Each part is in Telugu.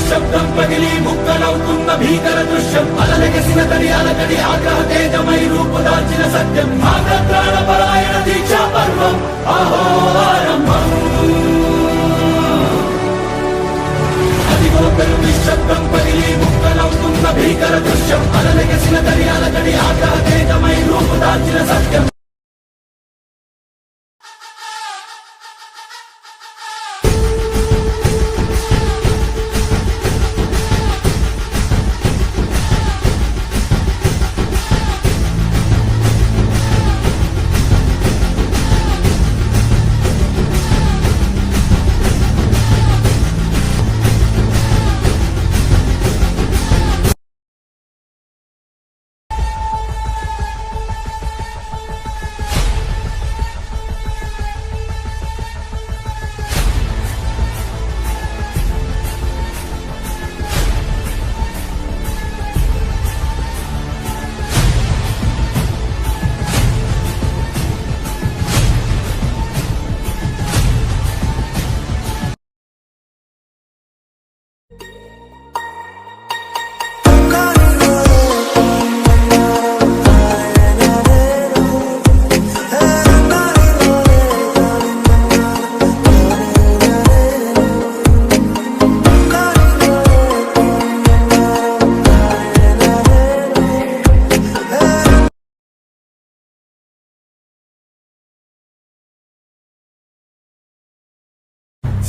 నిశ్శబ్దం పగిలి ముక్కలవుతున్న భీకర దృశ్యం అలలెగసిన తడి అలకడి ఆగ్రహ తేజమై రూపుదాల్చిన సత్యం ఆగ్రత్రాణ పరాయణ దీక్షా పర్వం అహో ఆరంభం అదిగో పెను నిశ్శబ్దం పగిలి ముక్కలవుతున్న భీకర దృశ్యం అలలెగసిన తడి అలకడి ఆగ్రహ తేజమై రూపుదాల్చిన సత్యం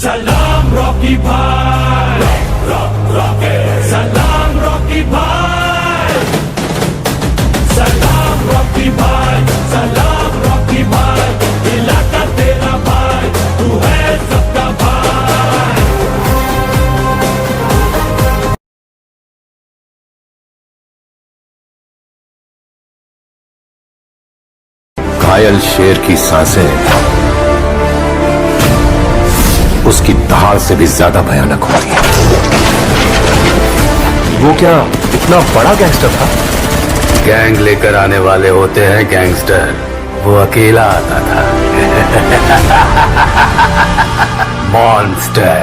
सलाम रॉकी भाई रॉकी सलाम रॉकी भाई सलाम रॉकी भाई सलाम रॉकी भाई इलाका तेरा भाई तू है सबका भाई घायल शेर की सांसें उसकी दहाड़ से भी ज्यादा भयानक होगी। वो क्या इतना बड़ा गैंगस्टर था? गैंग लेकर आने वाले होते हैं गैंगस्टर, वो अकेला आता था। मॉन्स्टर